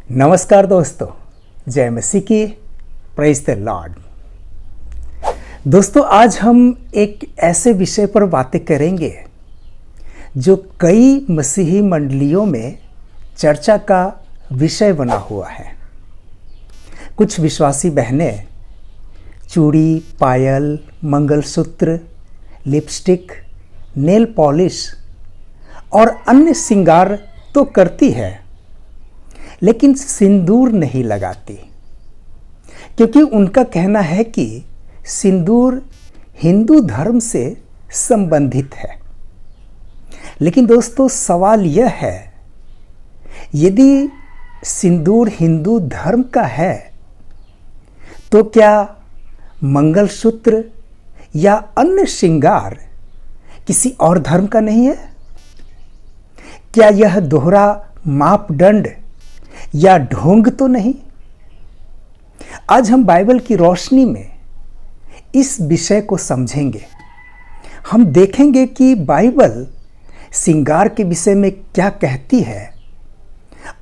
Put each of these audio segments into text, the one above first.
नमस्कार दोस्तों, जय मसीह की। Praise the Lord. दोस्तों, आज हम एक ऐसे विषय पर बातें करेंगे जो कई मसीही मंडलियों में चर्चा का विषय बना हुआ है। कुछ विश्वासी बहनें चूड़ी, पायल, मंगलसूत्र, लिपस्टिक, नेल पॉलिश और अन्य श्रृंगार तो करती है, लेकिन सिंदूर नहीं लगाती, क्योंकि उनका कहना है कि सिंदूर हिंदू धर्म से संबंधित है। लेकिन दोस्तों, सवाल यह है, यदि सिंदूर हिंदू धर्म का है तो क्या मंगलसूत्र या अन्य श्रृंगार किसी और धर्म का नहीं है? क्या यह दोहरा मापदंड या ढोंग तो नहीं? आज हम बाइबल की रोशनी में इस विषय को समझेंगे। हम देखेंगे कि बाइबल श्रृंगार के विषय में क्या कहती है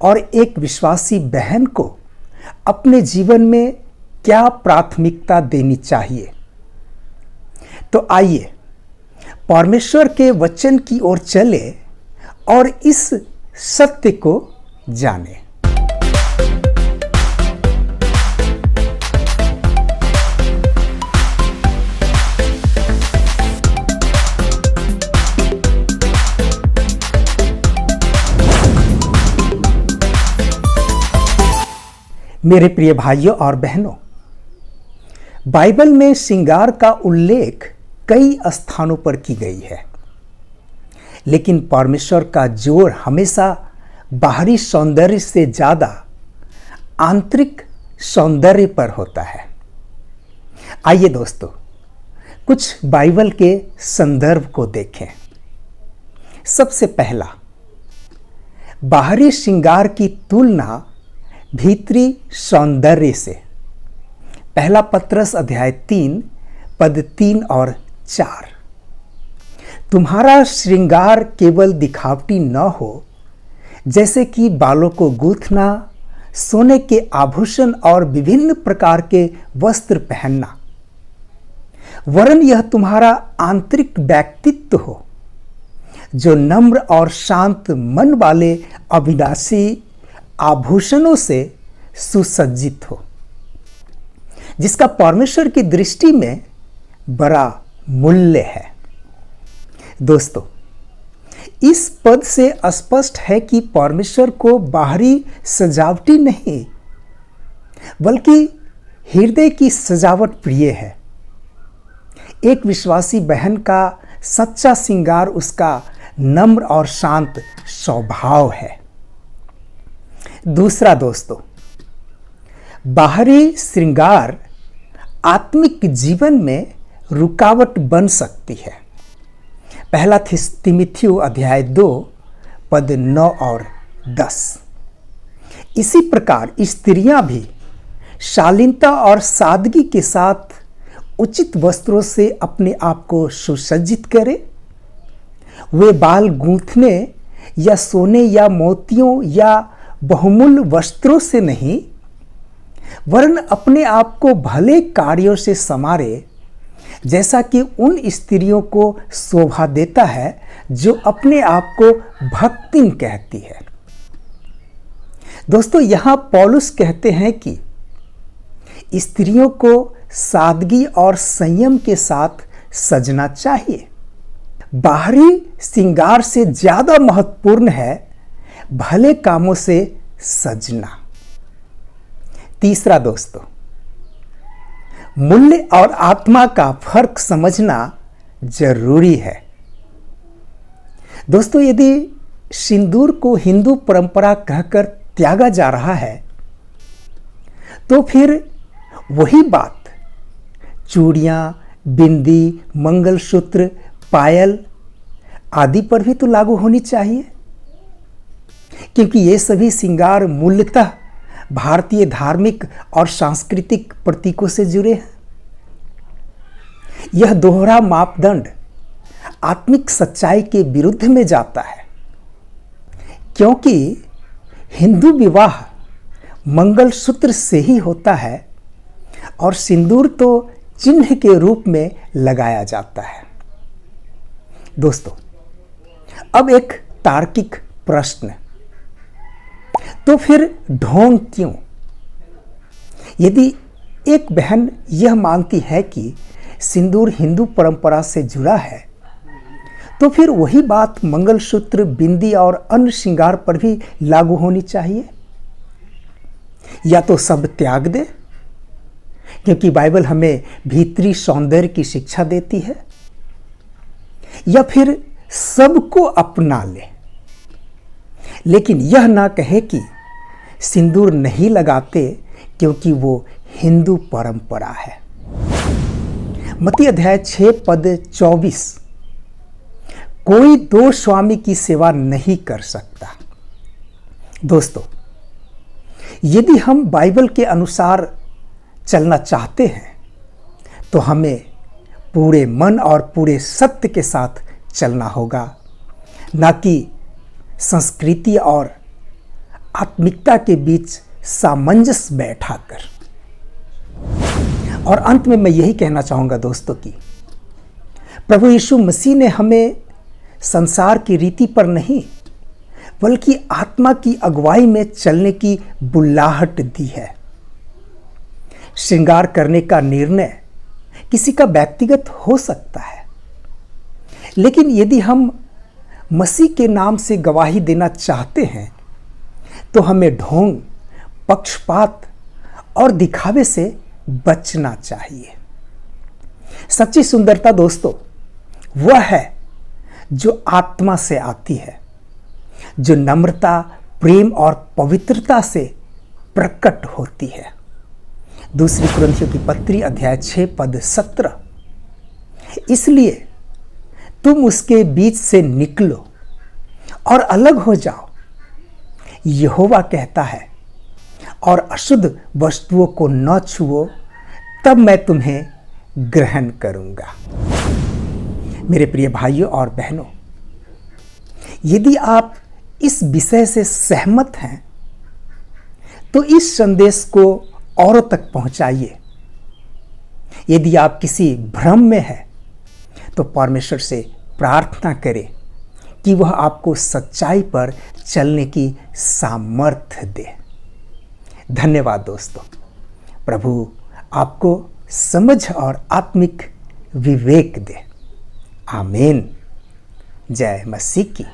और एक विश्वासी बहन को अपने जीवन में क्या प्राथमिकता देनी चाहिए। तो आइए परमेश्वर के वचन की ओर चले और इस सत्य को जानें। मेरे प्रिय भाइयों और बहनों, बाइबल में श्रृंगार का उल्लेख कई स्थानों पर की गई है, लेकिन परमेश्वर का जोर हमेशा बाहरी सौंदर्य से ज्यादा आंतरिक सौंदर्य पर होता है। आइए दोस्तों, कुछ बाइबल के संदर्भ को देखें। सबसे पहला, बाहरी श्रृंगार की तुलना भीतरी सौंदर्य से। पहला पत्रस अध्याय 3 पद 3 और 4। तुम्हारा श्रृंगार केवल दिखावटी न हो, जैसे कि बालों को गूंथना, सोने के आभूषण और विभिन्न प्रकार के वस्त्र पहनना, वरन यह तुम्हारा आंतरिक व्यक्तित्व हो, जो नम्र और शांत मन वाले अविनाशी आभूषणों से सुसज्जित हो, जिसका परमेश्वर की दृष्टि में बड़ा मूल्य है। दोस्तों, इस पद से स्पष्ट है कि परमेश्वर को बाहरी सजावटी नहीं, बल्कि हृदय की सजावट प्रिय है। एक विश्वासी बहन का सच्चा श्रृंगार उसका नम्र और शांत स्वभाव है। दूसरा दोस्तों, बाहरी श्रृंगार आत्मिक जीवन में रुकावट बन सकती है। पहला तिमुथियुस अध्याय 2 पद 9 और 10। इसी प्रकार स्त्रियां भी शालीनता और सादगी के साथ उचित वस्त्रों से अपने आप को सुसज्जित करें। वे बाल गूंथने या सोने या मोतियों या बहुमूल्य वस्त्रों से नहीं, वरन अपने आप को भले कार्यों से संवारे, जैसा कि उन स्त्रियों को शोभा देता है जो अपने आप को भक्तिन कहती है। दोस्तों, यहां पौलुस कहते हैं कि स्त्रियों को सादगी और संयम के साथ सजना चाहिए। बाहरी श्रृंगार से ज्यादा महत्वपूर्ण है भले कामों से सजना। तीसरा दोस्तों, मूल्य और आत्मा का फर्क समझना जरूरी है। दोस्तों, यदि सिंदूर को हिंदू परंपरा कहकर त्यागा जा रहा है, तो फिर वही बात चूड़ियां, बिंदी, मंगलसूत्र, पायल आदि पर भी तो लागू होनी चाहिए, क्योंकि ये सभी श्रृंगार मूलतः भारतीय धार्मिक और सांस्कृतिक प्रतीकों से जुड़े हैं। यह दोहरा मापदंड आत्मिक सच्चाई के विरुद्ध में जाता है, क्योंकि हिंदू विवाह मंगलसूत्र से ही होता है और सिंदूर तो चिन्ह के रूप में लगाया जाता है। दोस्तों, अब एक तार्किक प्रश्न, तो फिर ढोंग क्यों? यदि एक बहन यह मानती है कि सिंदूर हिंदू परंपरा से जुड़ा है, तो फिर वही बात मंगलसूत्र, बिंदी और अन्य श्रृंगार पर भी लागू होनी चाहिए। या तो सब त्याग दे, क्योंकि बाइबल हमें भीतरी सौंदर्य की शिक्षा देती है, या फिर सबको अपना ले, लेकिन यह ना कहे कि सिंदूर नहीं लगाते क्योंकि वो हिंदू परंपरा है। मत्ती अध्याय 6 पद 24, कोई दो स्वामी की सेवा नहीं कर सकता। दोस्तों, यदि हम बाइबल के अनुसार चलना चाहते हैं तो हमें पूरे मन और पूरे सत्य के साथ चलना होगा, ना कि संस्कृति और आत्मिकता के बीच सामंजस्य बैठाकर। और अंत में मैं यही कहना चाहूँगा दोस्तों कि प्रभु यीशु मसीह ने हमें संसार की रीति पर नहीं बल्कि आत्मा की अगुवाई में चलने की बुलाहट दी है। श्रृंगार करने का निर्णय किसी का व्यक्तिगत हो सकता है, लेकिन यदि हम मसीह के नाम से गवाही देना चाहते हैं तो हमें ढोंग, पक्षपात और दिखावे से बचना चाहिए। सच्ची सुंदरता दोस्तों वह है जो आत्मा से आती है, जो नम्रता, प्रेम और पवित्रता से प्रकट होती है। दूसरी कुरिन्थियों की पत्री अध्याय 6 पद 17, इसलिए तुम उसके बीच से निकलो और अलग हो जाओ, यहोवा कहता है, और अशुद्ध वस्तुओं को न छुओ, तब मैं तुम्हें ग्रहण करूंगा। मेरे प्रिय भाइयों और बहनों, यदि आप इस विषय से सहमत हैं तो इस संदेश को औरों तक पहुंचाइए। यदि आप किसी भ्रम में हैं तो परमेश्वर से प्रार्थना करें कि वह आपको सच्चाई पर चलने की सामर्थ्य दे। धन्यवाद दोस्तों। प्रभु आपको समझ और आत्मिक विवेक दे। आमीन। जय मसीह की।